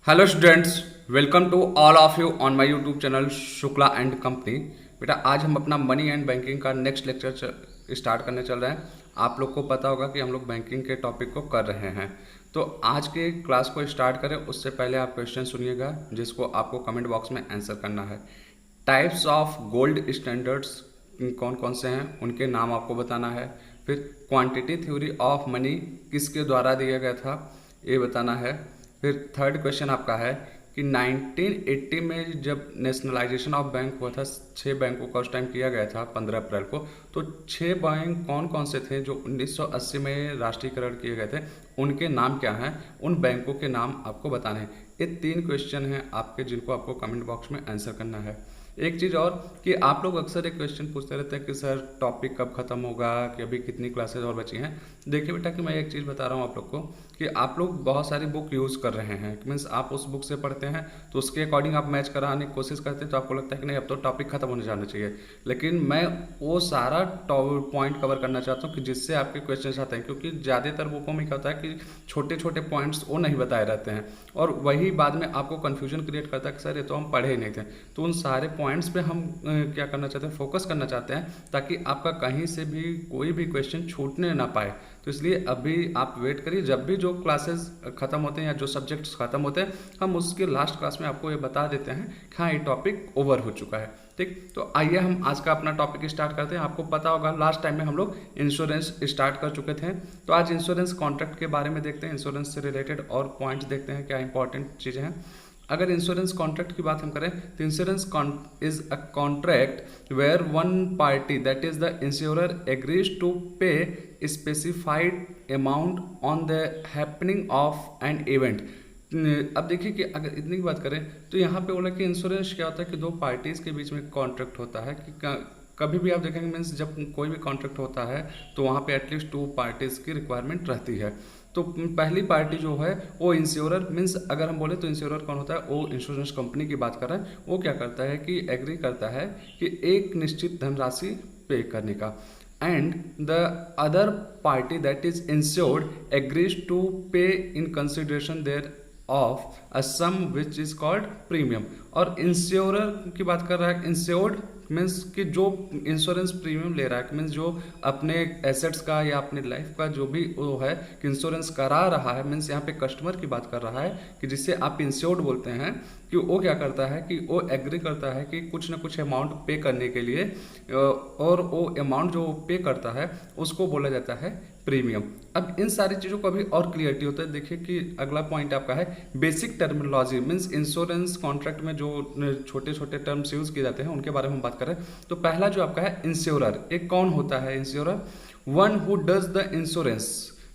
Hello students, welcome to all of you on my YouTube channel Shukla and company. बेटा आज हम अपना money and banking का next lecture start करने चल रहे हैं। आप लोग को पता होगा कि हम लोग बैंकिंग के टॉपिक को कर रहे हैं। तो आज के क्लास को स्टार्ट करें उससे पहले आप क्वेश्चन सुनिएगा जिसको आपको कमेंट बॉक्स में आंसर करना है। टाइप्स ऑफ गोल्ड स्टैंडर्ड्स कौन कौन से हैं उनके नाम आपको बताना है। फिर क्वांटिटी थ्योरी ऑफ मनी किसके द्वारा दिया गया था ये बताना है। फिर थर्ड क्वेश्चन आपका है कि 1980 में जब नेशनलाइजेशन ऑफ बैंक हुआ था, 6 बैंकों का उस टाइम किया गया था 15 अप्रैल को, तो 6 बैंक कौन कौन से थे जो 1980 में राष्ट्रीयकरण किए गए थे, उनके नाम क्या हैं, उन बैंकों के नाम आपको बताने हैं। ये 3 क्वेश्चन हैं आपके जिनको आपको कमेंट बॉक्स में आंसर करना है। एक चीज़ और कि आप लोग अक्सर एक क्वेश्चन पूछते रहते हैं कि सर टॉपिक कब खत्म होगा, कि अभी कितनी क्लासेज और बची हैं। देखिए बेटा कि मैं एक चीज़ बता रहा हूँ आप लोग को कि आप लोग बहुत सारी बुक यूज़ कर रहे हैं, मीन्स आप उस बुक से पढ़ते हैं तो उसके अकॉर्डिंग आप मैच कराने की कोशिश करते हैं, तो आपको लगता है कि नहीं अब तो टॉपिक खत्म होने जाना चाहिए। लेकिन मैं वो सारा पॉइंट कवर करना चाहता हूँ कि जिससे आपके क्वेश्चन आते हैं, क्योंकि ज़्यादातर बुकों में क्या होता है कि छोटे छोटे पॉइंट्स वो नहीं बताए रहते हैं और वही बाद में आपको कन्फ्यूजन क्रिएट करता है कि सर ये तो हम पढ़े ही नहीं थे। तो उन सारे पॉइंट्स पे हम क्या करना चाहते हैं, फोकस करना चाहते हैं ताकि आपका कहीं से भी कोई भी क्वेश्चन छूटने ना पाए। तो इसलिए अभी आप वेट करिए, जब भी जो क्लासेस खत्म होते हैं या जो सब्जेक्ट्स खत्म होते हैं हम उसके लास्ट क्लास में आपको ये बता देते हैं कि हाँ ये टॉपिक ओवर हो चुका है। ठीक, तो आइए हम आज का अपना टॉपिक स्टार्ट करते हैं। आपको पता होगा लास्ट टाइम में हम लोग इंश्योरेंस स्टार्ट कर चुके थे, तो आज इंश्योरेंस कॉन्ट्रैक्ट के बारे में देखते हैं, इंश्योरेंस से रिलेटेड और पॉइंट्स देखते हैं क्या इंपॉर्टेंट चीज़ें हैं। अगर इंश्योरेंस कॉन्ट्रैक्ट की बात हम करें तो insurance is a contract where one party that is the insurer agrees to pay specified amount on the happening of an event. अब देखिए कि अगर इतनी की बात करें तो यहाँ पे बोला कि इंश्योरेंस क्या होता है कि दो पार्टीज़ के बीच में कॉन्ट्रैक्ट होता है कि कभी भी आप देखेंगे मीन्स जब कोई भी कॉन्ट्रैक्ट होता है तो वहाँ पे एटलीस्ट 2 पार्टीज़ की रिक्वायरमेंट रहती है। तो पहली पार्टी जो है वो इंश्योरर, मीन्स अगर हम बोले तो इंश्योरर कौन होता है, वो इंश्योरेंस कंपनी की बात कर रहा है। वो क्या करता है कि एग्री करता है कि एक निश्चित धनराशि पे करने का, and the other party that is insured agrees to pay in consideration thereof a sum which is called premium. और इंश्योरर की बात कर रहा है, इंश्योर्ड मीन्स कि जो इंश्योरेंस प्रीमियम ले रहा है, मीन्स जो अपने एसेट्स का या अपने लाइफ का जो भी वो है कि इंश्योरेंस करा रहा है, मीन्स यहाँ पे कस्टमर की बात कर रहा है कि जिससे आप इंश्योर्ड बोलते हैं, कि वो क्या करता है कि वो एग्री करता है कि कुछ ना कुछ अमाउंट पे करने के लिए, और वो अमाउंट जो पे करता है उसको बोला जाता है प्रीमियम। अब इन सारी चीज़ों को अभी और क्लियरिटी होता है। देखिए कि अगला पॉइंट आपका है basic terminology, means insurance contract में जो छोटे छोटे टर्म्स यूज किए जाते हैं उनके बारे में हम बात करें। तो पहला जो आपका है इंश्योरर, एक कौन होता है insurer, one who does the insurance,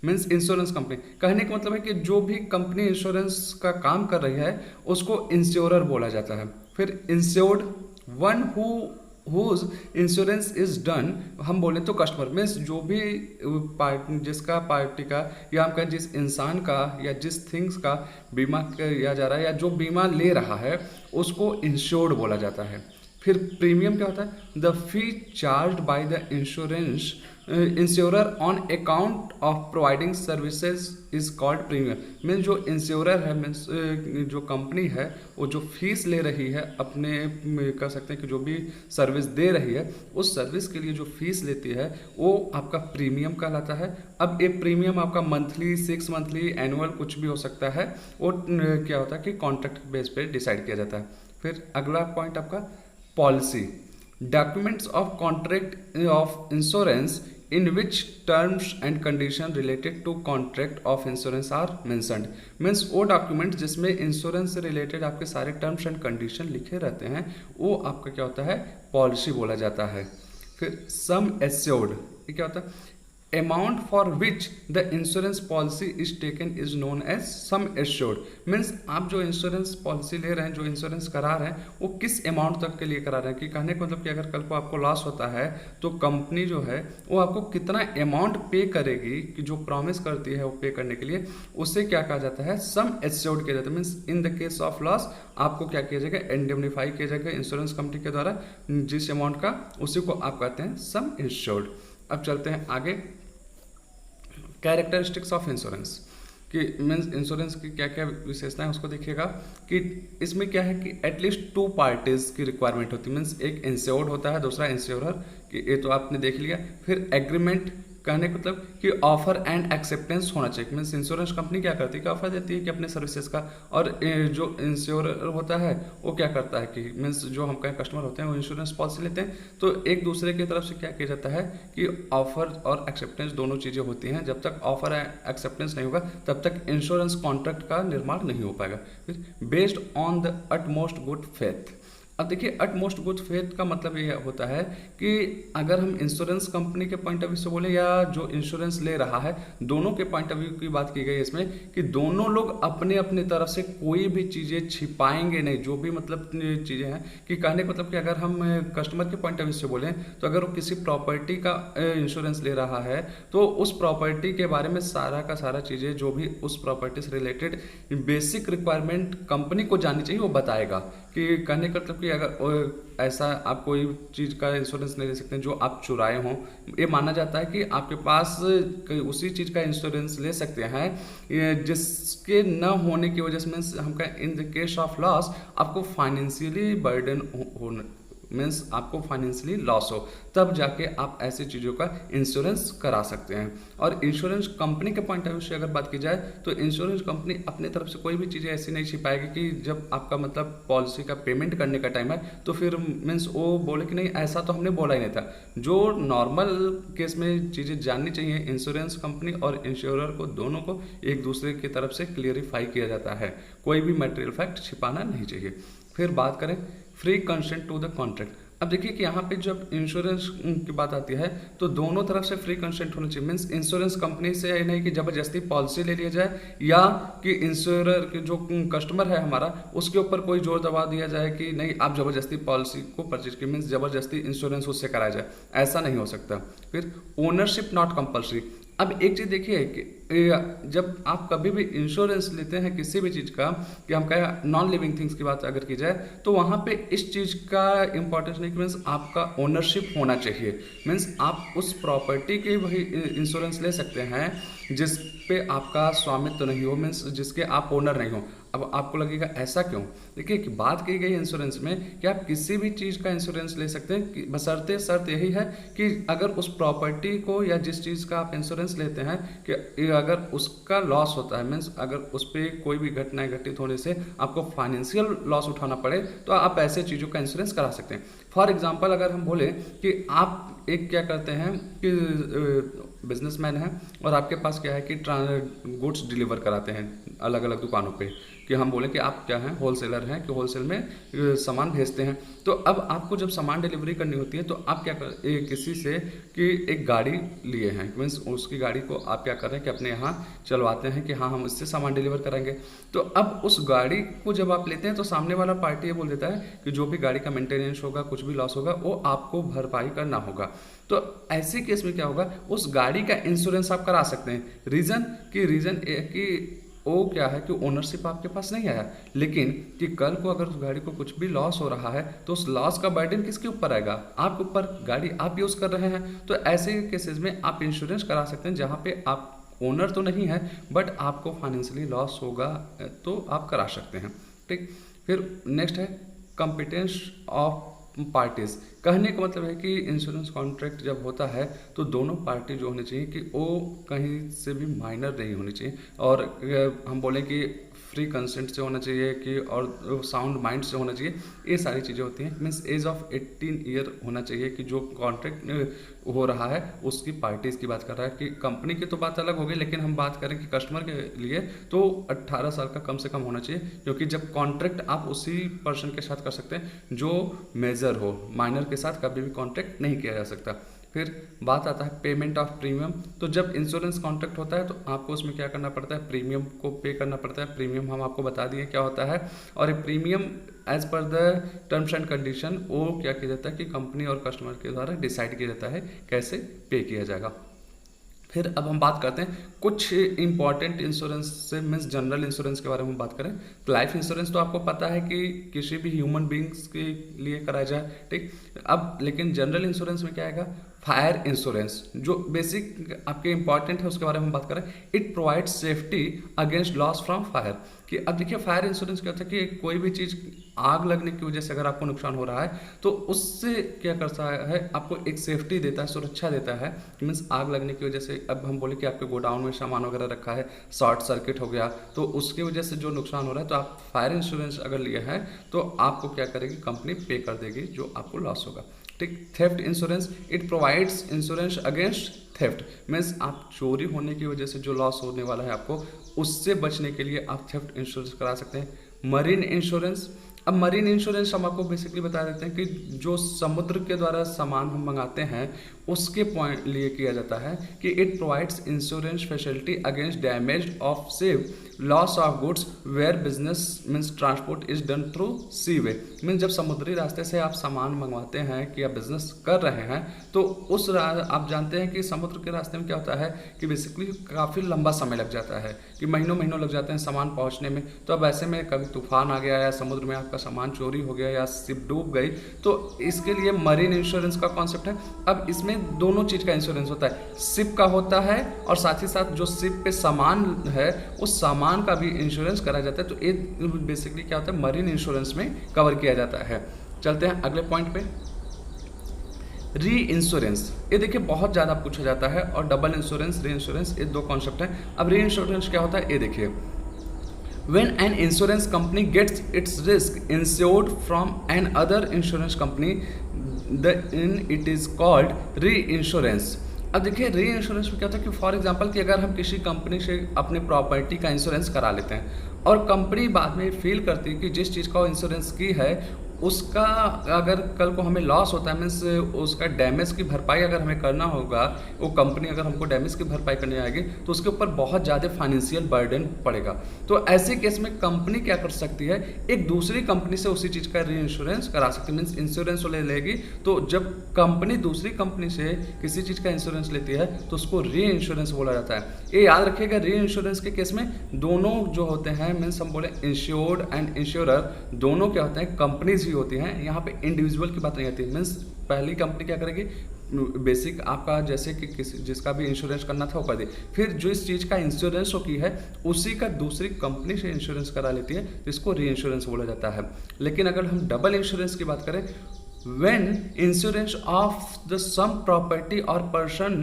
means insurance company. कहने का मतलब है कि जो भी कंपनी इंश्योरेंस का काम कर रही है उसको इंश्योरर बोला जाता है। फिर insured, one whose insurance is done, हम बोले तो कस्टमर, मीन्स जो भी पार्टी जिसका पार्टी का या हम कहें जिस इंसान का या जिस थिंग्स का बीमा किया जा रहा है या जो बीमा ले रहा है उसको इंश्योर्ड बोला जाता है। फिर प्रीमियम क्या होता है, the fee charge by the insurance insurer on account of providing services is called premium. Means जो इंश्योरर है, मीन्स जो कंपनी है वो जो फीस ले रही है अपने, कह सकते हैं कि जो भी सर्विस दे रही है उस सर्विस के लिए जो फीस लेती है वो आपका प्रीमियम कहलाता है। अब ये प्रीमियम आपका मंथली, 6 मंथली, एनुअल कुछ भी हो सकता है, वो क्या होता है कि कॉन्ट्रैक्ट बेस पे डिसाइड किया जाता है। फिर अगला पॉइंट आपका policy, documents of contract of insurance in which terms and condition related to contract of insurance are mentioned। Means वो डॉक्यूमेंट जिसमें इंश्योरेंस से रिलेटेड आपके सारे टर्म्स एंड कंडीशन लिखे रहते हैं वो आपका क्या होता है, पॉलिसी बोला जाता है। फिर सम एश्योर्ड, ये क्या होता है, amount for which the insurance policy is taken is known as sum assured. Means आप जो इंश्योरेंस पॉलिसी ले रहे हैं, जो इंश्योरेंस करा रहे हैं, वो किस अमाउंट तक के लिए करा रहे हैं, कि कहने का मतलब कि अगर कल को आपको लॉस होता है तो कंपनी जो है वो आपको कितना अमाउंट पे करेगी, कि जो प्रॉमिस करती है वो पे करने के लिए, उससे क्या कहा जाता है, सम एश्योर्ड किया जाता है। Means in the case of loss आपको क्या किया जाएगा, इंडेमनीफाई किया जाएगा इंश्योरेंस कंपनी के द्वारा जिस अमाउंट का, उसी को आप कहते हैं सम एश्योर्ड। अब चलते हैं आगे, कैरेक्टरिस्टिक्स ऑफ इंश्योरेंस। कि मीन्स इंश्योरेंस की क्या क्या विशेषता है उसको देखिएगा कि इसमें क्या है कि एटलीस्ट 2 पार्टीज की रिक्वायरमेंट होती है। मीन्स एक इंश्योर्ड होता है, दूसरा इंश्योरर, कि ये तो आपने देख लिया। फिर एग्रीमेंट कहने का मतलब कि ऑफर एंड एक्सेप्टेंस होना चाहिए। मीन्स इंश्योरेंस कंपनी क्या करती है कि ऑफर देती है कि अपने सर्विसेज का, और जो इंश्योरर होता है वो क्या करता है कि मीन्स जो हम कहीं कस्टमर होते हैं वो इंश्योरेंस पॉलिसी लेते हैं, तो एक दूसरे की तरफ से क्या किया जाता है कि ऑफर और एक्सेप्टेंस दोनों चीज़ें होती हैं। जब तक ऑफर एक्सेप्टेंस नहीं होगा तब तक इंश्योरेंस कॉन्ट्रैक्ट का निर्माण नहीं हो पाएगा। Based on the utmost good faith. अब देखिए अटमोस्ट गुड फेथ का मतलब ये होता है कि अगर हम इंश्योरेंस कंपनी के पॉइंट ऑफ व्यू से बोले या जो इंश्योरेंस ले रहा है, दोनों के पॉइंट ऑफ व्यू की बात की गई है इसमें कि दोनों लोग अपने अपने तरफ से कोई भी चीज़ें छिपाएंगे नहीं। जो भी मतलब चीज़ें हैं कि कहने का मतलब कि अगर हम कस्टमर के पॉइंट ऑफ व्यू से बोलें तो अगर वो किसी प्रॉपर्टी का इंश्योरेंस ले रहा है तो उस प्रॉपर्टी के बारे में सारा का सारा चीज़ें जो भी उस प्रॉपर्टी से रिलेटेड बेसिक रिक्वायरमेंट कंपनी को जाननी चाहिए वो बताएगा। कि कहने का मतलब कि अगर ऐसा आप कोई चीज़ का इंश्योरेंस नहीं ले सकते हैं जो आप चुराए हों, ये माना जाता है कि आपके पास उसी चीज़ का इंश्योरेंस ले सकते हैं जिसके न होने की वजह से हम कहें in the case of loss आपको फाइनेंशियली बर्डन हो मीन्स आपको फाइनेंशियली लॉस हो, तब जाके आप ऐसी चीज़ों का इंश्योरेंस करा सकते हैं। और इंश्योरेंस कंपनी के पॉइंट ऑफ व्यू से अगर बात की जाए तो इंश्योरेंस कंपनी अपने तरफ से कोई भी चीज़ें ऐसी नहीं छिपाएगी कि जब आपका मतलब पॉलिसी का पेमेंट करने का टाइम है तो फिर मीन्स वो बोले कि नहीं ऐसा तो हमने बोला ही नहीं था। जो नॉर्मल केस में चीज़ें जाननी चाहिए इंश्योरेंस कंपनी और इंश्योरर को, दोनों को एक दूसरे की तरफ से क्लियरिफाई किया जाता है, कोई भी मटेरियल फैक्ट छिपाना नहीं चाहिए। फिर बात करें free consent to the contract. अब देखिए कि यहाँ पे जब इंश्योरेंस की बात आती है तो दोनों तरफ से फ्री कंसेंट होना चाहिए। मीन्स इंश्योरेंस कंपनी से नहीं कि जबरदस्ती पॉलिसी ले लिया जाए या कि इंश्योरर के जो कस्टमर है हमारा उसके ऊपर कोई जोर दबा दिया जाए कि नहीं आप जबरदस्ती पॉलिसी को परचेज की, मीन्स जबरदस्ती इंश्योरेंस उससे कराया जाए, ऐसा नहीं हो सकता। फिर ओनरशिप नॉट कंपल्सरी। अब एक चीज़ देखिए कि जब आप कभी भी इंश्योरेंस लेते हैं किसी भी चीज़ का, कि हम कहें नॉन लिविंग थिंग्स की बात अगर की जाए तो वहाँ पे इस चीज़ का इंपॉर्टेंस नहीं कि मीन्स आपका ओनरशिप होना चाहिए। मीन्स आप उस प्रॉपर्टी के वही इंश्योरेंस ले सकते हैं जिस पे आपका स्वामित्व नहीं हो, मीन्स जिसके आप ओनर नहीं हो। अब आपको लगेगा ऐसा क्यों? देखिए कि बात की गई इंश्योरेंस में कि आप किसी भी चीज़ का इंश्योरेंस ले सकते हैं कि बशर्ते शर्त यही है कि अगर उस प्रॉपर्टी को या जिस चीज़ का आप इंश्योरेंस लेते हैं कि अगर उसका लॉस होता है, मीन्स अगर उस पर कोई भी घटनाएं घटित होने से आपको फाइनेंशियल लॉस उठाना पड़े तो आप ऐसे चीज़ों का इंश्योरेंस करा सकते हैं। फॉर एग्जाम्पल अगर हम बोले कि आप एक क्या करते हैं कि बिजनेसमैन हैं और आपके पास क्या है कि गुड्स डिलीवर कराते हैं अलग अलग दुकानों पे, कि हम बोले कि आप क्या हैं होलसेलर हैं कि होलसेल में सामान भेजते हैं। तो अब आपको जब सामान डिलीवरी करनी होती है तो आप क्या किसी से कि एक गाड़ी लिए हैं, मीन्स उसकी गाड़ी को आप क्या कर रहे हैं कि अपने यहाँ चलवाते हैं कि हाँ हम इससे सामान डिलीवर कराएंगे। तो अब उस गाड़ी को जब आप लेते हैं तो सामने वाला पार्टी ये बोल देता है कि जो भी गाड़ी का मेंटेनेंस होगा, कुछ भी लॉस होगा, वो आपको भरपाई करना होगा। तो ऐसे केस में क्या होगा, उस गाड़ी का इंश्योरेंस आप करा सकते हैं। रीज़न कि वो क्या है कि ओनरशिप आपके पास नहीं आया, लेकिन कि कल को अगर उस गाड़ी को कुछ भी लॉस हो रहा है तो उस लॉस का बर्डन किसके ऊपर आएगा? आपके ऊपर। गाड़ी आप यूज़ कर रहे हैं। तो ऐसे केसेस में आप इंश्योरेंस करा सकते हैं जहाँ पे आप ओनर तो नहीं है बट आपको फाइनेंशियली लॉस होगा तो आप करा सकते हैं। ठीक। फिर नेक्स्ट है कंपिटेंस ऑफ पार्टीज। कहने का मतलब है कि इंश्योरेंस कॉन्ट्रैक्ट जब होता है तो दोनों पार्टी जो होनी चाहिए कि वो कहीं से भी माइनर नहीं होनी चाहिए, और हम बोलें कि फ्री कंसेंट से होना चाहिए कि और साउंड माइंड से होना चाहिए। ये सारी चीज़ें होती हैं। मीन्स एज ऑफ 18 ईयर होना चाहिए कि जो कॉन्ट्रैक्ट हो रहा है उसकी पार्टीज की बात कर रहा है। कि कंपनी की तो बात अलग होगी, लेकिन हम बात करें कि कस्टमर के लिए तो 18 साल का कम से कम होना चाहिए, क्योंकि जब कॉन्ट्रैक्ट आप उसी पर्सन के साथ कर सकते हैं जो मेजर हो, माइनर के साथ कभी भी कॉन्ट्रैक्ट नहीं किया जा सकता। फिर बात आता है पेमेंट ऑफ प्रीमियम। तो जब इंश्योरेंस कॉन्ट्रैक्ट होता है तो आपको उसमें क्या करना पड़ता है, प्रीमियम को पे करना पड़ता है। प्रीमियम हम आपको बता दिए क्या होता है, और ये premium as per the terms and condition वो क्या किया जाता है कि कंपनी और कस्टमर के द्वारा डिसाइड किया जाता है कैसे पे किया जाएगा। फिर अब हम बात करते हैं कुछ इंपॉर्टेंट इंश्योरेंस से, मीन्स जनरल इंश्योरेंस के बारे में बात करें तो लाइफ इंश्योरेंस तो आपको पता है कि किसी भी ह्यूमन बींग्स के लिए कराया जाए। ठीक। अब लेकिन जनरल इंश्योरेंस में क्या आएगा, फायर इंश्योरेंस, जो बेसिक आपके इंपॉर्टेंट है उसके बारे में बात करें। It provides safety against loss from fire. कि अब देखिए फायर इंश्योरेंस क्या होता है कि कोई भी चीज़ आग लगने की वजह से अगर आपको नुकसान हो रहा है तो उससे क्या करता है, आपको एक सेफ्टी देता है, सुरक्षा देता है। मीन्स आग लगने की वजह से, अब हम बोले कि आपके गोडाउन में सामान वगैरह रखा है, शॉर्ट सर्किट हो गया तो उसकी वजह से जो नुकसान हो रहा है, तो आप फायर इंश्योरेंस अगर लिए हैं तो आपको क्या करेगी, कंपनी पे कर देगी जो आपको लॉस होगा। ठीक। Theft insurance, it provides insurance against theft. Means आप चोरी होने की वजह से जो लॉस होने वाला है आपको, उससे बचने के लिए आप थेफ्ट इंश्योरेंस करा सकते हैं। मरीन इंश्योरेंस, अब मरीन इंश्योरेंस हम आपको बेसिकली बता देते हैं कि जो समुद्र के द्वारा सामान हम मंगाते हैं उसके पॉइंट लिए किया जाता है कि it provides insurance facility against damage of save loss of goods where business means transport is done through sea way. Means जब समुद्री रास्ते से आप सामान मंगवाते हैं कि आप बिजनेस कर रहे हैं तो आप जानते हैं कि समुद्र के रास्ते में क्या होता है कि बेसिकली काफ़ी लंबा समय लग जाता है, कि महीनों महीनों लग जाते हैं सामान पहुंचने में। तो अब ऐसे में कभी तूफान आ गया या समुद्र में आपका सामान चोरी हो गया या शिप डूब गई, तो इसके लिए मरीन इंश्योरेंस का कॉन्सेप्ट है। अब इसमें दोनों चीज़ का इंश्योरेंस होता है, शिप का होता है और साथ ही साथ जो शिप पे सामान है उस सामान का भी इंश्योरेंस करा जाता है। तो ये बेसिकली क्या होता है, मरीन इंश्योरेंस में कवर किया जाता है। चलते हैं अगले पॉइंट पे, री इंश्योरेंस। ये देखिए बहुत ज़्यादा पूछा जाता है, और डबल इंश्योरेंस, री इंश्योरेंस, ये दो कॉन्सेप्ट है। अब री इंश्योरेंस क्या होता है ये देखिए, when an insurance company gets its risk insured from an other insurance company, it is called reinsurance। अब देखिए री इंश्योरेंस में क्या होता है कि फॉर एग्जांपल कि अगर हम किसी कंपनी से अपने प्रॉपर्टी का इंश्योरेंस करा लेते हैं और कंपनी बाद में फील करती है कि जिस चीज़ का इंश्योरेंस की है उसका अगर कल को हमें लॉस होता है, मीन्स उसका डैमेज की भरपाई अगर हमें करना होगा, वो कंपनी अगर हमको डैमेज की भरपाई करने आएगी तो उसके ऊपर बहुत ज़्यादा फाइनेंशियल बर्डन पड़ेगा। तो ऐसे केस में कंपनी क्या कर सकती है, एक दूसरी कंपनी से उसी चीज़ का री इंश्योरेंस करा सकती है। मीन्स इंश्योरेंस ले लेगी, तो जब कंपनी दूसरी कंपनी से किसी चीज़ का इंश्योरेंस लेती है तो उसको री इंश्योरेंस बोला जाता है। ये याद रखिएगा, री इंश्योरेंस के केस में दोनों जो होते हैं, मीन्स हम बोले इंश्योर्ड एंड इंश्योरर, दोनों क्या होते हैं, कंपनीज ही होती हैं। यहाँ पे इंडिविजुअल की बात नहीं आती। मीन्स पहली कंपनी क्या करेगी, बेसिक आपका जैसे कि किसी जिसका भी इंश्योरेंस करना था वो कर दे, फिर जो इस चीज़ का इंश्योरेंस हो की है उसी का दूसरी कंपनी से इंश्योरेंस करा लेती है, तो इसको री इंश्योरेंस बोला जाता है। लेकिन अगर हम डबल इंश्योरेंस की बात करें, when insurance of the some property or person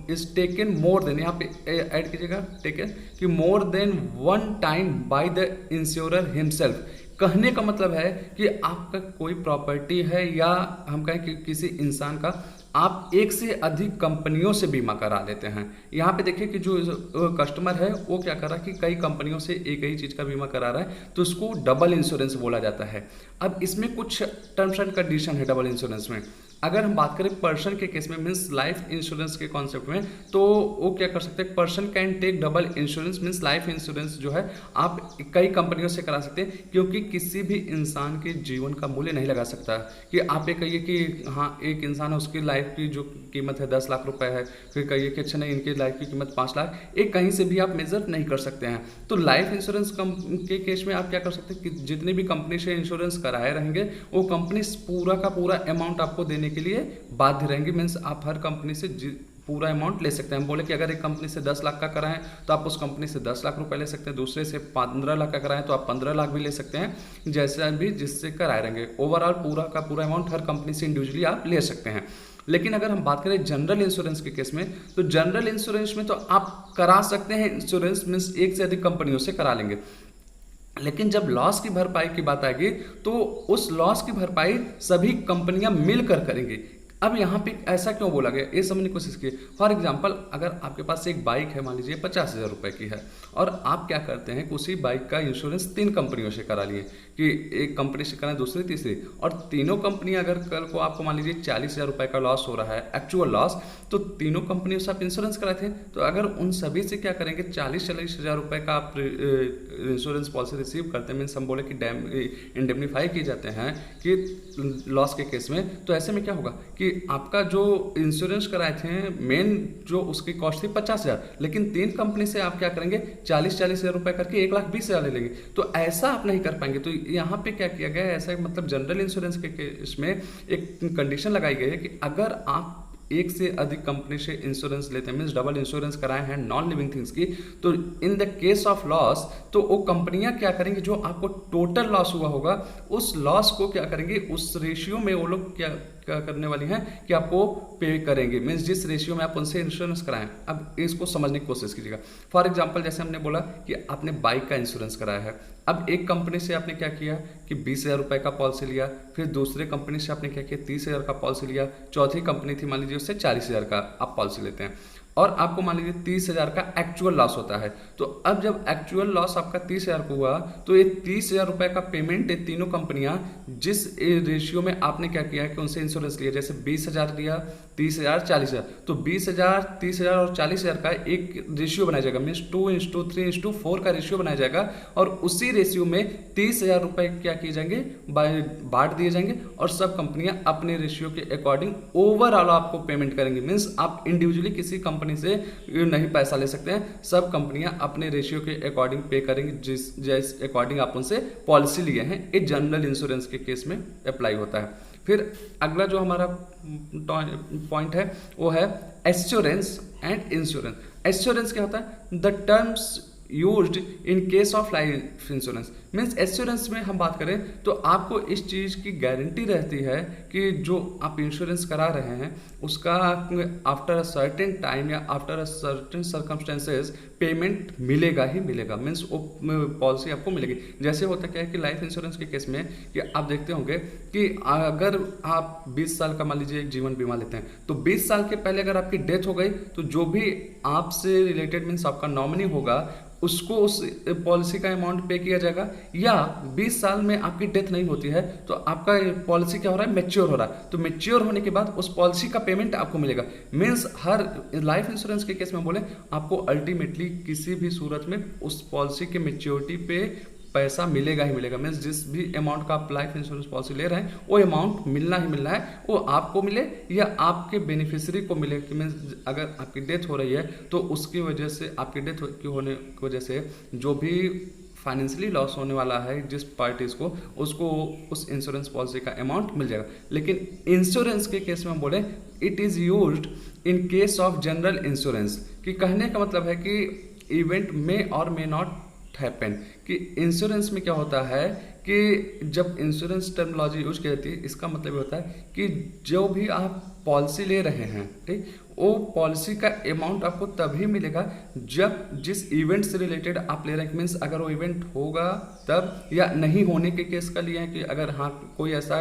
is taken more than, यहाँ पे ऐड कीजिएगा taken, कि more than one time by the insurer himself। कहने का मतलब है कि आपका कोई प्रॉपर्टी है या हम कहें कि किसी इंसान का आप एक से अधिक कंपनियों से बीमा करा लेते हैं। यहाँ पे देखिए कि जो कस्टमर है वो क्या कर रहा है कि कई कंपनियों से एक ही चीज़ का बीमा करा रहा है, तो उसको डबल इंश्योरेंस बोला जाता है। अब इसमें कुछ टर्म्स एंड कंडीशन है डबल इंश्योरेंस में। अगर हम बात करें पर्सन के केस में, मीन्स लाइफ इंश्योरेंस के कॉन्सेप्ट में, तो वो क्या कर सकते हैं, person can take double insurance. Means life insurance जो है आप कई कंपनियों से करा सकते हैं, क्योंकि किसी भी इंसान के जीवन का मूल्य नहीं लगा सकता कि आप ये कहिए कि हाँ एक इंसान है उसकी लाइफ की जो कीमत है 10 लाख रुपए है, फिर कहिए कि अच्छा नहीं इनकी लाइफ की कीमत 5 लाख, एक कहीं से भी आप मेजर नहीं कर सकते हैं। तो लाइफ इंश्योरेंस के केस में आप क्या कर सकते हैं कि जितनी भी कंपनी से इंश्योरेंस कराए रहेंगे वो कंपनी पूरा का पूरा अमाउंट आपको देने के लिए बाध्य रहेंगी। मीन्स आप हर कंपनी से पूरा अमाउंट ले सकते हैं। हम बोले कि अगर एक कंपनी से 10 लाख का कराएं तो आप उस कंपनी से 10 लाख रुपए ले सकते हैं, दूसरे से 15 लाख का कराएं तो आप 15 लाख भी ले सकते हैं, जैसा भी जिससे कराए रहेंगे। ओवरऑल पूरा का पूरा अमाउंट हर कंपनी से इंडिविजुअली आप ले सकते हैं। लेकिन अगर हम बात करें जनरल इंश्योरेंस के केस में, तो जनरल इंश्योरेंस में तो आप करा सकते हैं इंश्योरेंस, मीन्स एक से अधिक कंपनियों से करा लेंगे। लेकिन जब लॉस की भरपाई की बात आएगी तो उस लॉस की भरपाई सभी कंपनियां मिलकर करेंगी। अब यहाँ पे ऐसा क्यों बोला गया ये समझने की कोशिश कीजिए। फॉर एग्जांपल अगर आपके पास एक बाइक है, मान लीजिए 50,000 रुपये की है, और आप क्या करते हैं कि उसी बाइक का इंश्योरेंस 3 कंपनियों से करा लिए, कि एक कंपनी से कराएं, दूसरी तीसरी, और तीनों कंपनी अगर कल को आपको मान लीजिए 40,000 रुपये का लॉस हो रहा है, एक्चुअल लॉस, तो तीनों कंपनियों से आप इंश्योरेंस कराए थे, तो अगर उन सभी से क्या करेंगे 40,000 रुपये का आप इंश्योरेंस पॉलिसी रिसीव करते हैं, मीन्स हम बोले कि इंडेमनीफाई किए जाते हैं कि लॉस के केस में, तो ऐसे में क्या होगा कि आपका जो इंश्योरेंस कराए थे मेन जो उसकी कॉस्ट थी 50,000, लेकिन 3 कंपनी से आप क्या करेंगे 40,000 रुपए करके 1,20,000 ले लेंगे, तो ऐसा आप नहीं कर पाएंगे। तो यहाँ पे क्या किया गया है, ऐसा मतलब जनरल इंश्योरेंस के केस में एक कंडीशन लगाई गई है कि अगर आप एक से अधिक कंपनी से इंश्योरेंस लेते हैं, मीन्स डबल इंश्योरेंस कराए हैं नॉन लिविंग थिंग्स की, तो in the case of loss तो वो कंपनियां क्या करेंगी, जो आपको टोटल लॉस हुआ होगा उस लॉस को क्या करेंगे, उस रेशियो में वो लोग क्या क्या करने वाली हैं कि आपको पे करेंगे, मीन्स जिस रेशियो में आप उनसे इंश्योरेंस कराएं। अब इसको समझने की कोशिश कीजिएगा। फॉर एग्जांपल जैसे हमने बोला कि आपने बाइक का इंश्योरेंस कराया है, अब एक कंपनी से आपने क्या किया कि 20,000 रुपये का पॉलिसी लिया, फिर दूसरे कंपनी से आपने क्या किया 30,000 का पॉलिसी लिया, चौथी कंपनी थी मान लीजिए उससे 40,000 का आप पॉलिसी लेते हैं, और आपको मान लीजिए 30,000 का एक्चुअल लॉस होता है। तो अब जब एक्चुअल लॉस आपका 30,000 को हुआ तो ये 30,000 रुपये का पेमेंट ये तीनों कंपनियां जिस रेशियो में आपने क्या किया है कि उनसे इंश्योरेंस लिया, जैसे 20,000 लिया, 30,000, 40,000, तो 20,000, 30,000 और 40,000 का एक रेशियो बनाया जाएगा, मीन्स 2:3:4 का रेशियो बनाया जाएगा, और उसी रेशियो में 30,000 रुपये क्या किए जाएंगे, बांट दिए जाएंगे, और सब कंपनियां अपने रेशियो के अकॉर्डिंग ओवरऑल आपको पेमेंट करेंगी। मीन्स आप इंडिविजुअली किसी कंपनी से नहीं पैसा ले सकते हैं, सब कंपनियां अपने रेशियो के अकॉर्डिंग पे करेंगी, जिस अकॉर्डिंग आप उनसे पॉलिसी लिए हैं। ये जनरल इंश्योरेंस के केस में अप्लाई होता है। फिर अगला जो हमारा पॉइंट है वो है एश्योरेंस एंड इंश्योरेंस। एश्योरेंस क्या होता है, the terms used in case of life insurance, means assurance में हम बात करें तो आपको इस चीज़ की गारंटी रहती है कि जो आप इंश्योरेंस करा रहे हैं उसका आफ्टर अ सर्टेन टाइम या after a certain circumstances payment मिलेगा ही मिलेगा, मीन्स वो पॉलिसी आपको मिलेगी। जैसे होता क्या है कि लाइफ इंश्योरेंस के केस में कि आप देखते होंगे कि अगर आप 20 साल का मान लीजिए एक जीवन बीमा लेते हैं, तो 20 साल के पहले अगर आपकी डेथ हो गई तो जो भी आपसे रिलेटेड मीन्स आपका नॉमिनी होगा उसको उस पॉलिसी का अमाउंट पे किया जाएगा, या 20 साल में आपकी डेथ नहीं होती है तो आपका पॉलिसी क्या हो रहा है, मैच्योर हो रहा है, तो मैच्योर होने के बाद उस पॉलिसी का पेमेंट आपको मिलेगा। मीन्स हर लाइफ इंश्योरेंस के केस में बोले आपको अल्टीमेटली किसी भी सूरत में उस पॉलिसी के मैच्योरिटी पे पैसा मिलेगा ही मिलेगा, मीन्स जिस भी अमाउंट का आप लाइफ इंश्योरेंस पॉलिसी ले रहे हैं वो अमाउंट मिलना ही मिलना है, वो आपको मिले या आपके बेनिफिशियरी को मिले। कि मीन्स अगर आपकी डेथ हो रही है तो उसकी वजह से, आपकी डेथ की होने की वजह से जो भी फाइनेंशियली लॉस होने वाला है जिस पार्टीज को, उसको उस इंश्योरेंस पॉलिसी का अमाउंट मिल जाएगा। लेकिन इंश्योरेंस के केस में बोले it is used in case of general insurance, कि कहने का मतलब है कि इवेंट में और मे नॉट हैपन, कि इंश्योरेंस में क्या होता है कि जब इंश्योरेंस टर्मिनोलॉजी यूज की जाती है इसका मतलब होता है कि जो भी आप पॉलिसी ले रहे हैं, ठीक, वो पॉलिसी का अमाउंट आपको तभी मिलेगा जब जिस इवेंट से रिलेटेड आप ले रहे हैं, मीन्स अगर वो इवेंट होगा तब, या नहीं होने के केस का लिए है कि अगर हाँ कोई ऐसा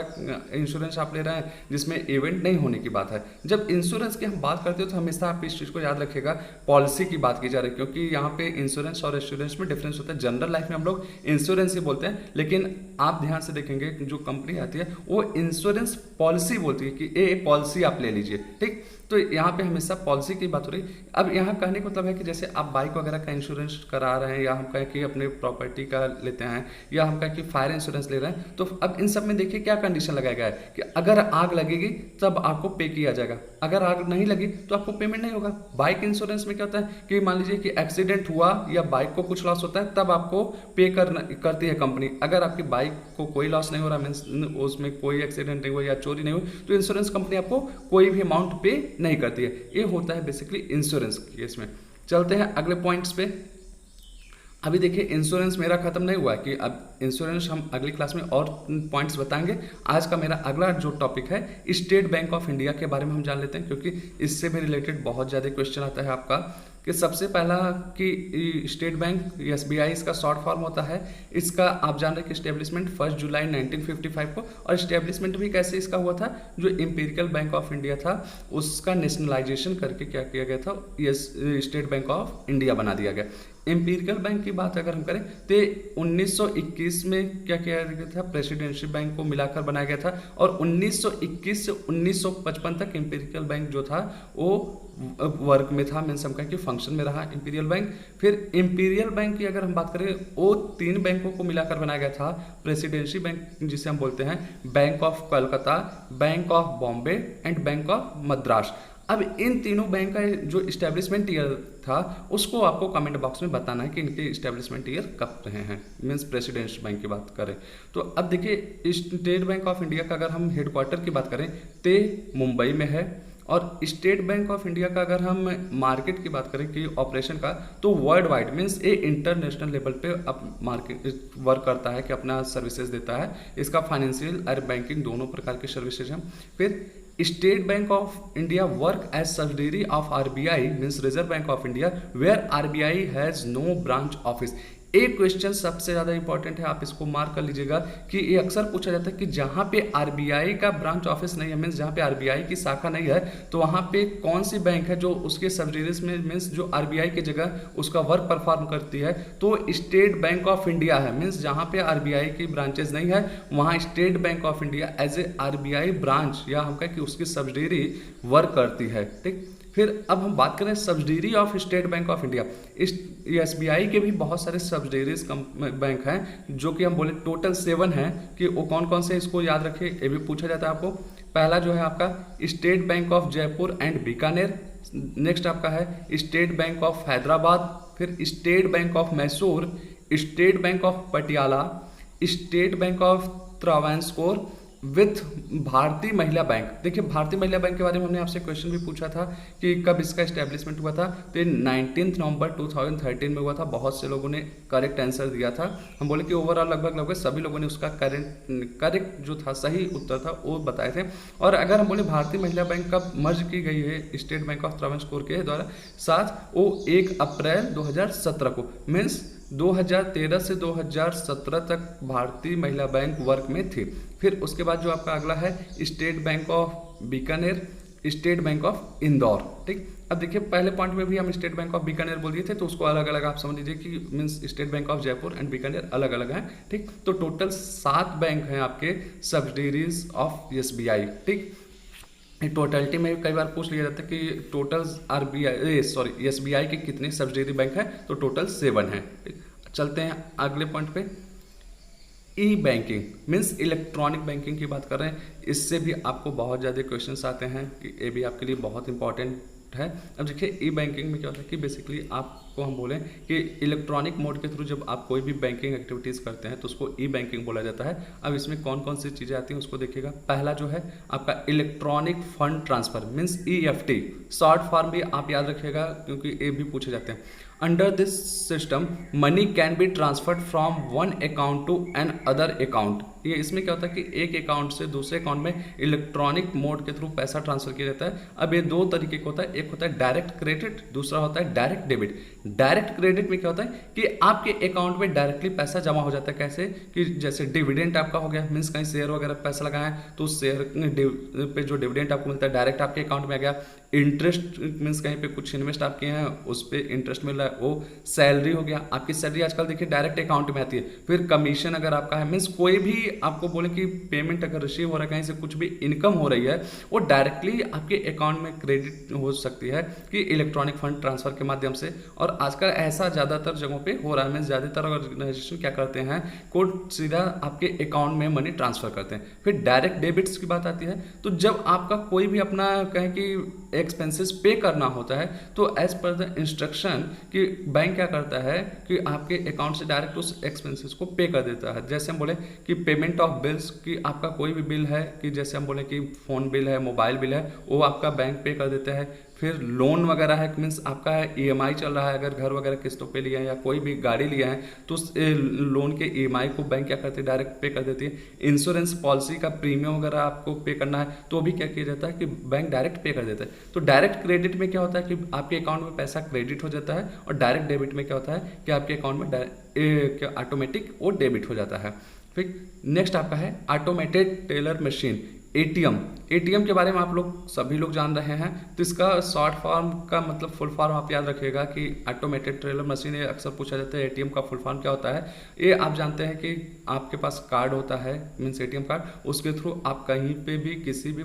इंश्योरेंस आप ले रहे हैं जिसमें इवेंट नहीं होने की बात है। जब इंश्योरेंस की हम बात करते हो तो हमेशा आप इस चीज़ को याद रखिएगा, पॉलिसी की बात की जा रही है, क्योंकि यहाँ पे इंश्योरेंस और एश्योरेंस में डिफरेंस होता है। जनरल लाइफ में हम लोग इंश्योरेंस ही बोलते हैं, लेकिन आप ध्यान से देखेंगे जो कंपनी आती है वो इंश्योरेंस पॉलिसी बोलती है कि ये पॉलिसी आप ले लीजिए, ठीक। तो यहाँ पे हमेशा पॉलिसी की बात हो रही। अब यहाँ कहने का मतलब है कि जैसे आप बाइक वगैरह का इंश्योरेंस करा रहे हैं, या हम कहें कि अपने प्रॉपर्टी का लेते हैं, या हम कहें कि फायर इंश्योरेंस ले रहे हैं, तो अब इन सब में देखिए क्या कंडीशन लगाया गया है कि अगर आग लगेगी तब आपको पे किया जाएगा, अगर आग नहीं लगी तो आपको पेमेंट नहीं होगा। बाइक इंश्योरेंस में क्या होता है कि मान लीजिए कि एक्सीडेंट हुआ या बाइक को कुछ लॉस होता है तब आपको पे करती है कंपनी। अगर आपकी बाइक को कोई लॉस नहीं हो रहा, मीन्स उसमें कोई एक्सीडेंट नहीं हुआ या चोरी नहीं हुई, तो इंश्योरेंस कंपनी आपको कोई भी अमाउंट पे नहीं करती है। ये होता है बेसिकली इंश्योरेंस केस में। चलते हैं अगले पॉइंट्स पे। अभी देखिए इंश्योरेंस मेरा खत्म नहीं हुआ है कि अब इंश्योरेंस हम अगली क्लास में और पॉइंट्स बताएंगे। आज का मेरा अगला जो टॉपिक है स्टेट बैंक ऑफ इंडिया के बारे में हम जान लेते हैं, क्योंकि इससे भी रिलेटेड बहुत ज़्यादा क्वेश्चन आता है आपका कि सबसे पहला कि स्टेट बैंक SBI इसका शॉर्ट फॉर्म होता है। इसका आप जान रहे हैं कि स्टैब्लिशमेंट 1 जुलाई 1955 को, और स्टैब्लिशमेंट भी कैसे इसका हुआ था, जो इंपीरियल बैंक ऑफ इंडिया था उसका नेशनलाइजेशन करके क्या किया गया था, ये स्टेट बैंक ऑफ इंडिया बना दिया गया। इंपीरियल बैंक की बात अगर हम करें तो 1921 में क्या किया गया था, प्रेसिडेंशियल बैंक को मिलाकर बनाया गया था, और 1921 से 1955 तक इंपीरियल बैंक जो था वो वर्क में था, मीन्स हम कहें कि फंक्शन में रहा इंपीरियल बैंक। फिर इंपीरियल बैंक की अगर हम बात करें वो 3 बैंकों को मिलाकर बनाया गया था, प्रेसिडेंशियल बैंक जिसे हम बोलते हैं, bank of Calcutta, bank of Bombay and bank of Madras. अब इन तीनों बैंक का जो इस्टेब्लिशमेंट ईयर था उसको आपको कमेंट बॉक्स में बताना है कि इनके इस्टेब्लिशमेंट ईयर कब रहे हैं, मीन्स प्रेसिडेंशियल बैंक की बात करें तो। अब देखिए स्टेट बैंक ऑफ इंडिया का अगर हम हेडक्वार्टर की बात करें तो मुंबई में है, और स्टेट बैंक ऑफ इंडिया का अगर हम मार्केट की बात करें कि ऑपरेशन का, तो वर्ल्ड वाइड मीन्स ये इंटरनेशनल लेवल पे अब मार्केट वर्क करता है कि अपना सर्विसेज देता है। इसका फाइनेंशियल और बैंकिंग दोनों प्रकार के सर्विसेज हैं। फिर state bank of India work as subsidiary of RBI means reserve bank of India, where RBI has no branch office. एक क्वेश्चन सबसे ज्यादा इंपॉर्टेंट है, आप इसको मार्क कर लीजिएगा कि ये अक्सर पूछा जाता है कि जहां पे आरबीआई का ब्रांच ऑफिस नहीं है, मीन्स जहां पे आरबीआई की शाखा नहीं है, तो वहां पे कौन सी बैंक है जो उसके सब्सिडीज में मीन्स जो आरबीआई की जगह उसका वर्क परफॉर्म करती है, तो स्टेट बैंक ऑफ इंडिया है। मीन्स जहां पे आरबीआई की ब्रांचेस नहीं है वहां state bank of India as a RBI branch या हम कहें कि उसकी सब्सिडरी वर्क करती है। ठीक, फिर अब हम बात करें subsidiary of state bank of India. इस एसबीआई के भी बहुत सारे सब्सिडरीज बैंक हैं जो कि हम बोले टोटल 7 हैं कि वो कौन कौन से, इसको याद रखिए, ये भी पूछा जाता है आपको। पहला जो है आपका state bank of Jaipur and Bikaner, next आपका है स्टेट बैंक ऑफ हैदराबाद, फिर state bank of Mysore, state bank of Patiala, state bank of Travancore with भारतीय महिला बैंक। देखिए भारतीय महिला बैंक के बारे में हमने आपसे क्वेश्चन भी पूछा था कि कब इसका एस्टेब्लिशमेंट हुआ था, तो ये 19 नवंबर 2013 में हुआ था। बहुत से लोगों ने करेक्ट आंसर दिया था। हम बोले कि ओवरऑल लगभग सभी लोगों ने उसका करेक्ट जो था सही उत्तर था वो बताए थे। और अगर हम बोले भारतीय महिला बैंक कब मर्ज की गई है स्टेट बैंक ऑफ त्रावणकोर के द्वारा साथ, वो 1 अप्रैल 2017 को, मीन्स 2013 से 2017 तक भारतीय महिला बैंक वर्क में थी। फिर उसके बाद जो आपका अगला है state bank of Bikaner, state bank of Indore. ठीक, अब देखिए पहले पॉइंट में भी हम स्टेट बैंक ऑफ बीकानेर बोल दिए थे, तो उसको अलग अलग आप समझ लीजिए कि means state bank of Jaipur and Bikaner अलग अलग हैं। ठीक, तो टोटल 7 बैंक हैं आपके सब्सिडरीज ऑफ एसबीआई। ठीक, टोटलिटी में कई बार पूछ लिया जाता है कि टोटल एसबीआई के कितने सब्सिडरी बैंक हैं, तो टोटल 7 हैं। चलते हैं अगले पॉइंट पे। ई बैंकिंग मीन्स इलेक्ट्रॉनिक बैंकिंग की बात कर रहे हैं। इससे भी आपको बहुत ज़्यादा क्वेश्चंस आते हैं कि ये भी आपके लिए बहुत इंपॉर्टेंट है। अब देखिए ई बैंकिंग में क्या होता है कि बेसिकली आपको हम बोलें कि इलेक्ट्रॉनिक मोड के थ्रू जब आप कोई भी बैंकिंग एक्टिविटीज़ करते हैं तो उसको ई बैंकिंग बोला जाता है। अब इसमें कौन कौन सी चीज़ें आती हैं उसको देखिएगा। पहला जो है आपका electronic fund transfer means EFT, short form भी आप याद रखिएगा क्योंकि ये भी पूछे जाते हैं। Under this system money can be transferred from one account to another account. ये इसमें क्या होता है कि एक अकाउंट से दूसरे अकाउंट में इलेक्ट्रॉनिक मोड के थ्रू पैसा ट्रांसफर किया जाता है। अब ये 2 तरीके का होता है, एक होता है डायरेक्ट क्रेडिट, दूसरा होता है डायरेक्ट डेबिट। डायरेक्ट क्रेडिट में क्या होता है कि आपके अकाउंट में डायरेक्टली पैसा जमा हो जाता है। कैसे कि जैसे डिविडेंड आपका हो गया, मीन्स कहीं शेयर वगैरह पैसा लगाए तो शेयर पे जो डिविडेंड आपको मिलता है डायरेक्ट आपके अकाउंट में आ गया। इंटरेस्ट मीन्स कहीं पे कुछ इन्वेस्ट आप किए हैं उस पर इंटरेस्ट मिल रहा है, वो सैलरी हो गया। आपकी सैलरी आजकल देखिए डायरेक्ट अकाउंट में आती है। फिर कमीशन अगर आपका है, मीन्स कोई भी आपको बोले कि पेमेंट अगर रिसीव हो रहा है कहीं से, कुछ भी इनकम हो रही है, वो डायरेक्टली आपके अकाउंट में क्रेडिट हो सकती है कि इलेक्ट्रॉनिक फंड ट्रांसफर के माध्यम से। और आजकल ऐसा ज़्यादातर जगहों पे हो रहा है। मीन्स ज़्यादातर ऑर्गेनाइजेशन क्या करते हैं, कोड सीधा आपके अकाउंट में मनी ट्रांसफर करते हैं। फिर डायरेक्ट डेबिट्स की बात आती है, तो जब आपका कोई भी अपना कहें कि एक्सपेंसेस पे करना होता है तो एज पर द इंस्ट्रक्शन कि बैंक क्या करता है कि आपके अकाउंट से डायरेक्ट उस एक्सपेंसेस को पे कर देता है। जैसे हम बोले कि पेमेंट ऑफ बिल्स, कि आपका कोई भी बिल है कि जैसे हम बोले कि फ़ोन बिल है, मोबाइल बिल है, वो आपका बैंक पे कर देता है। फिर लोन वगैरह है, मीन्स आपका है EMI चल रहा है, अगर घर वगैरह किस्तों पे लिए हैं या कोई भी गाड़ी लिया है तो उस लोन के EMI को बैंक क्या करती है, डायरेक्ट पे कर देती है। इंश्योरेंस पॉलिसी का प्रीमियम वगैरह आपको पे करना है तो भी क्या किया जाता है कि बैंक डायरेक्ट पे कर देता है। तो डायरेक्ट क्रेडिट में क्या होता है कि आपके अकाउंट में पैसा क्रेडिट हो जाता है, और डायरेक्ट डेबिट में क्या होता है कि आपके अकाउंट में ऑटोमेटिक वो डेबिट हो जाता है। फिर नेक्स्ट आपका है ऑटोमेटेड टेलर मशीन, ATM के बारे में आप लोग सभी लोग जान रहे हैं। तो इसका शॉर्ट फॉर्म का मतलब फुल फॉर्म आप याद रखिएगा कि ऑटोमेटेड टेलर मशीन। ये अक्सर पूछा जाता है ATM का फुल फॉर्म क्या होता है। ये आप जानते हैं कि आपके पास कार्ड होता है मीन्स ATM कार्ड, उसके थ्रू आप कहीं पे भी किसी भी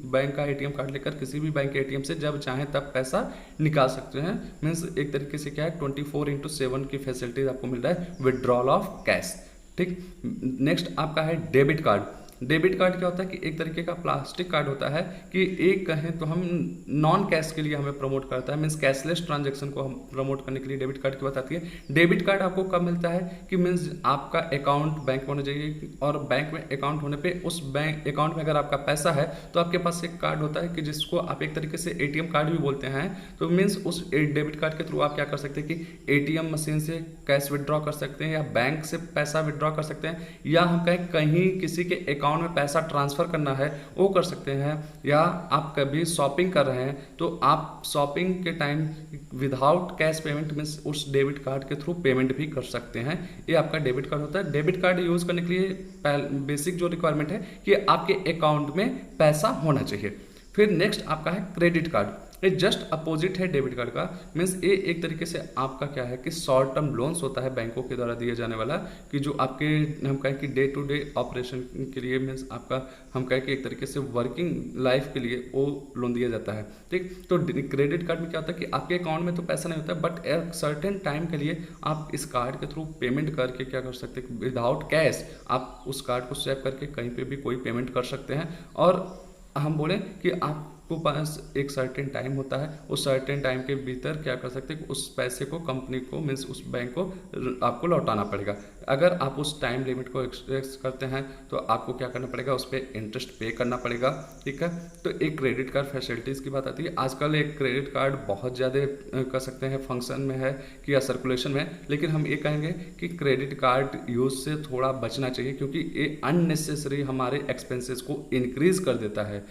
बैंक का ATM कार्ड लेकर किसी भी बैंक के ATM से जब चाहें तब पैसा निकाल सकते हैं। मीन्स एक तरीके से क्या है 24/7 की फैसिलिटीज आपको मिल रहा है विड्रॉल ऑफ कैश। ठीक, नेक्स्ट आपका है डेबिट कार्ड। डेबिट कार्ड क्या होता है कि एक तरीके का प्लास्टिक कार्ड होता है कि एक कहें तो हम नॉन कैश के लिए हमें प्रमोट करता है, मीन्स कैशलेस ट्रांजेक्शन को हम प्रमोट करने के लिए डेबिट कार्ड की बात आती है। डेबिट कार्ड आपको कब मिलता है कि मीन्स आपका अकाउंट बैंक में होना चाहिए, और बैंक में अकाउंट होने पे उस बैंक अकाउंट में अगर आपका पैसा है तो आपके पास एक कार्ड होता है कि जिसको आप एक तरीके से एटीएम कार्ड भी बोलते हैं। तो मीन्स उस डेबिट कार्ड के थ्रू आप क्या कर सकते हैं कि एटीएम मशीन से कैश विड्रॉ कर सकते हैं, या बैंक से पैसा विड्रॉ कर सकते हैं, या हम कहें कहीं किसी के अकाउंट में पैसा ट्रांसफर करना है वो कर सकते हैं, या आप कभी शॉपिंग कर रहे हैं तो आप शॉपिंग के time without cash payment means उस डेबिट कार्ड के थ्रू पेमेंट भी कर सकते हैं। ये आपका डेबिट कार्ड होता है। डेबिट कार्ड यूज करने के लिए बेसिक जो रिक्वायरमेंट है कि आपके अकाउंट में पैसा होना चाहिए। फिर नेक्स्ट आपका है क्रेडिट कार्ड। ये जस्ट अपोजिट है डेबिट कार्ड का, मीन्स ये एक तरीके से आपका क्या है कि शॉर्ट टर्म लोन्स होता है बैंकों के द्वारा दिए जाने वाला, कि जो आपके हम कहें कि डे टू डे ऑपरेशन के लिए मीन्स आपका हम कहें कि एक तरीके से वर्किंग लाइफ के लिए वो लोन दिया जाता है। ठीक, तो क्रेडिट कार्ड में क्या होता है कि आपके अकाउंट में तो पैसा नहीं होता है, बट एक सर्टेन टाइम के लिए आप इस कार्ड के थ्रू पेमेंट करके क्या कर सकते हैं, विदाउट कैश आप उस कार्ड को स्वैप करके कहीं पर भी कोई पेमेंट कर सकते हैं। और हम बोले कि आपको पास एक सर्टेन टाइम होता है, उस सर्टेन टाइम के भीतर क्या कर सकते हैं, उस पैसे को कंपनी को मीन्स उस बैंक को आपको लौटाना पड़ेगा। अगर आप उस टाइम लिमिट को एक्सप्रेस करते हैं तो आपको क्या करना पड़ेगा, उस पर इंटरेस्ट पे करना पड़ेगा। ठीक है, तो एक क्रेडिट कार्ड फैसिलिटीज़ की बात आती है। आजकल एक क्रेडिट कार्ड बहुत ज़्यादा कर सकते हैं फंक्शन में है कि या सर्कुलेशन में, लेकिन हम ये कहेंगे कि क्रेडिट कार्ड यूज से थोड़ा बचना चाहिए, क्योंकि ये अननेसेसरी हमारे एक्सपेंसेस को इंक्रीज कर देता है।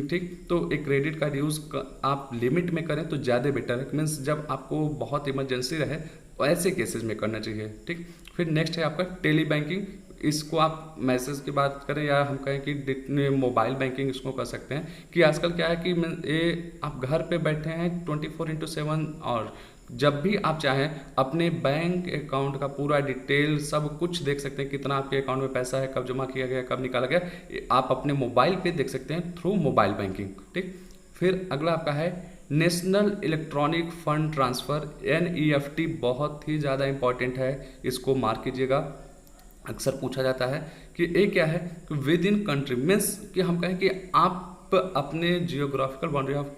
ठीक, तो एक क्रेडिट कार्ड यूज़ आप लिमिट में करें तो ज़्यादा बेटर है, मीन्स जब आपको बहुत इमरजेंसी रहे ऐसे केसेस में करना चाहिए। ठीक, फिर नेक्स्ट है आपका टेली बैंकिंग। इसको आप मैसेज की बात करें या हम कहें कि मोबाइल बैंकिंग इसको कर सकते हैं। कि आजकल क्या है कि ये आप घर पे बैठे हैं 24/7, और जब भी आप चाहें अपने बैंक अकाउंट का पूरा डिटेल सब कुछ देख सकते हैं, कितना आपके अकाउंट में पैसा है, कब जमा किया गया, कब निकाला गया, आप अपने मोबाइल पे देख सकते हैं थ्रू मोबाइल बैंकिंग। ठीक, फिर अगला आपका है national electronic fund transfer, NEFT, बहुत ही ज़्यादा इंपॉर्टेंट है, इसको मार्क कीजिएगा। अक्सर पूछा जाता है कि ये क्या है, विद इन कंट्री मीन्स कि हम कहें कि आप अपने जियोग्राफिकल बाउंड्री ऑफ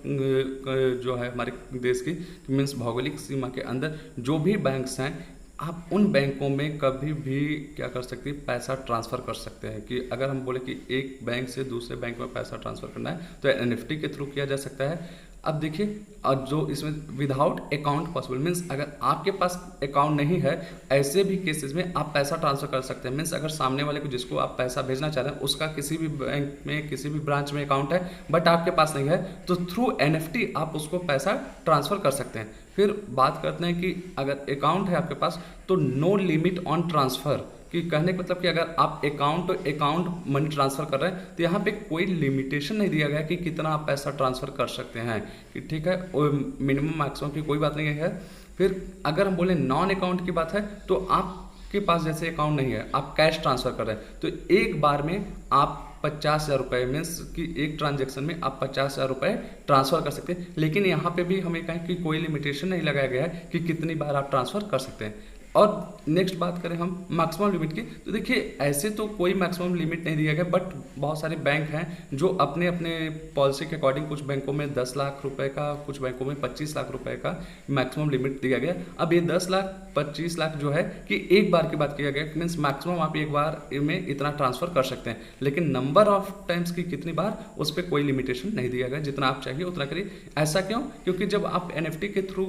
जो है हमारे देश की मीन्स भौगोलिक सीमा के अंदर जो भी बैंक्स हैं, आप उन बैंकों में कभी भी क्या कर सकते हैं, पैसा ट्रांसफ़र कर सकते हैं। कि अगर हम बोले कि एक बैंक से दूसरे बैंक में पैसा ट्रांसफ़र करना है तो NEFT के थ्रू किया जा सकता है। अब देखिए, और जो इसमें विदाउट अकाउंट पॉसिबल मीन्स अगर आपके पास अकाउंट नहीं है, ऐसे भी केसेस में आप पैसा ट्रांसफर कर सकते हैं। मीन्स अगर सामने वाले को जिसको आप पैसा भेजना चाह रहे हैं उसका किसी भी बैंक में किसी भी ब्रांच में अकाउंट है बट आपके पास नहीं है, तो थ्रू NEFT आप उसको पैसा ट्रांसफ़र कर सकते हैं। फिर बात करते हैं कि अगर अकाउंट है आपके पास तो नो लिमिट ऑन ट्रांसफ़र, कि कहने का मतलब कि अगर आप अकाउंट मनी ट्रांसफ़र कर रहे हैं तो यहाँ पे कोई लिमिटेशन नहीं दिया गया कि कितना आप पैसा ट्रांसफ़र कर सकते हैं। कि ठीक है, मिनिमम मैक्सिमम की कोई बात नहीं है। फिर अगर हम बोले नॉन अकाउंट की बात है तो आपके पास जैसे अकाउंट नहीं है, आप कैश ट्रांसफ़र कर रहे हैं, तो एक बार में आप 50,000 रुपये मीन्स कि एक ट्रांजेक्शन में आप 50,000 रुपये ट्रांसफ़र कर सकते हैं। लेकिन यहाँ पे भी हमें कहें कि कोई लिमिटेशन नहीं लगाया गया है कि कितनी बार आप ट्रांसफ़र कर सकते हैं। और नेक्स्ट बात करें हम मैक्सिमम लिमिट की, तो देखिए ऐसे तो कोई मैक्सिमम लिमिट नहीं दिया गया, बट बहुत सारे बैंक हैं जो अपने अपने पॉलिसी के अकॉर्डिंग, कुछ बैंकों में 10 लाख रुपए का, कुछ बैंकों में 25 लाख रुपए का मैक्सिमम लिमिट दिया गया। अब ये 10 लाख 25 लाख जो है कि एक बार की बात किया गया, मीन्स मैक्सिमम आप एक बार में इतना ट्रांसफ़र कर सकते हैं, लेकिन नंबर ऑफ टाइम्स की कितनी बार उस पर कोई लिमिटेशन नहीं दिया गया, जितना आप चाहिए उतना करिए। ऐसा क्यों? क्योंकि जब आप NEFT के थ्रू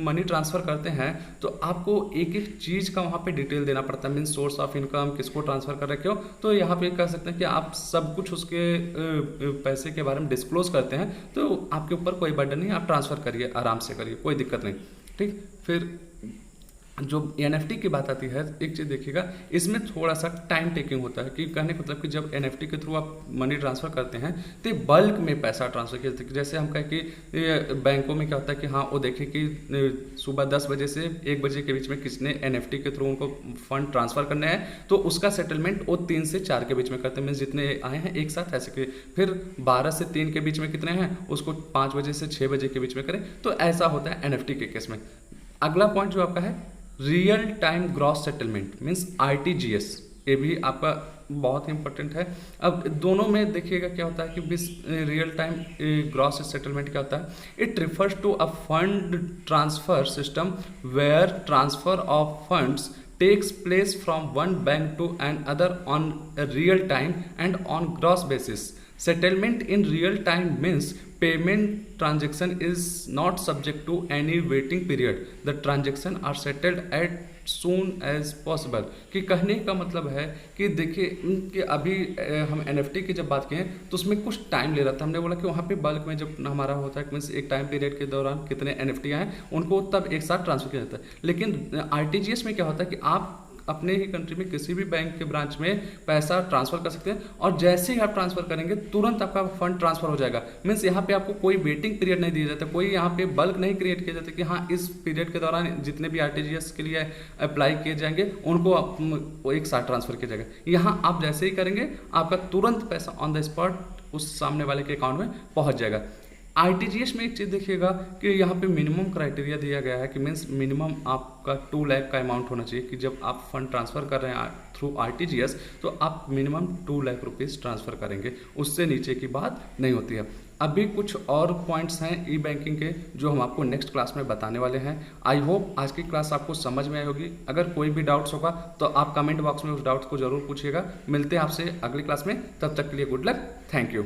मनी ट्रांसफ़र करते हैं तो आपको एक चीज़ का वहाँ पे डिटेल देना पड़ता है, मीन सोर्स ऑफ इनकम, किसको ट्रांसफर कर रहे, क्यों, तो यहाँ पे कह सकते हैं कि आप सब कुछ उसके पैसे के बारे में डिस्क्लोज करते हैं, तो आपके ऊपर कोई बर्डन नहीं, आप ट्रांसफ़र करिए, आराम से करिए, कोई दिक्कत नहीं। ठीक, फिर जो NEFT की बात आती है, एक चीज़ देखिएगा, इसमें थोड़ा सा टाइम टेकिंग होता है। कि कहने का मतलब कि जब NEFT के थ्रू आप मनी ट्रांसफ़र करते हैं तो बल्क में पैसा ट्रांसफ़र किया जाता है। जैसे हम कहें कि बैंकों में क्या होता है कि हाँ वो देखें कि सुबह 10 बजे से 1 बजे के बीच में किसने NEFT के थ्रू उनको फंड ट्रांसफ़र करने हैं, तो उसका सेटलमेंट वो 3 से 4 के बीच में करते हैं, मीन्स जितने आए हैं एक साथ ऐसे के। फिर 12 से 3 के बीच में कितने हैं उसको 5 बजे से 6 बजे के बीच में करें, तो ऐसा होता है NEFT के केस में। अगला पॉइंट जो आपका है real time gross settlement means RTGS। ये भी आपका बहुत ही इंपॉर्टेंट है। अब दोनों में देखिएगा क्या होता है कि बिस रियल टाइम ग्रॉस सेटलमेंट क्या होता है, it refers to a fund transfer system where transfer of funds takes place from one bank to another on a real time and on gross basis. Settlement in real time means payment transaction is not subject to any waiting period. The transaction are settled at soon as possible। कि कहने का मतलब है कि देखिए कि अभी हम NFT की जब बात किए तो उसमें कुछ टाइम ले रहा था। हमने बोला कि वहाँ पे बल्क में जब हमारा होता है मीन्स एक टाइम पीरियड के दौरान कितने NFT आए उनको तब एक साथ ट्रांसफर किया जाता है। लेकिन RTGS में क्या होता है कि आप अपने ही कंट्री में किसी भी बैंक के ब्रांच में पैसा ट्रांसफर कर सकते हैं और जैसे ही आप ट्रांसफर करेंगे तुरंत आपका फंड ट्रांसफर हो जाएगा। मीन्स यहाँ पे आपको कोई वेटिंग पीरियड नहीं दिया जाता, कोई यहाँ पे बल्क नहीं क्रिएट किया जाता कि हाँ इस पीरियड के दौरान जितने भी RTGS के लिए अप्लाई किए जाएंगे उनको एक साथ ट्रांसफर किया जाएगा। यहाँ आप जैसे ही करेंगे आपका तुरंत पैसा ऑन द स्पॉट उस सामने वाले के अकाउंट में पहुँच जाएगा। RTGS में एक चीज़ देखिएगा कि यहाँ पे मिनिमम क्राइटेरिया दिया गया है कि मीन्स मिनिमम आपका 2 लाख का अमाउंट होना चाहिए कि जब आप फंड ट्रांसफ़र कर रहे हैं थ्रू RTGS तो आप मिनिमम 2 लाख रुपीज़ ट्रांसफ़र करेंगे, उससे नीचे की बात नहीं होती है। अभी कुछ और पॉइंट्स हैं ई बैंकिंग के जो हम आपको नेक्स्ट क्लास में बताने वाले हैं। आई होप आज की क्लास आपको समझ में आई होगी। अगर कोई भी डाउट्स होगा तो आप कमेंट बॉक्स में उस डाउट्स को ज़रूर पूछिएगा। मिलते हैं आपसे अगली क्लास में, तब तक के लिए गुड लक, थैंक यू।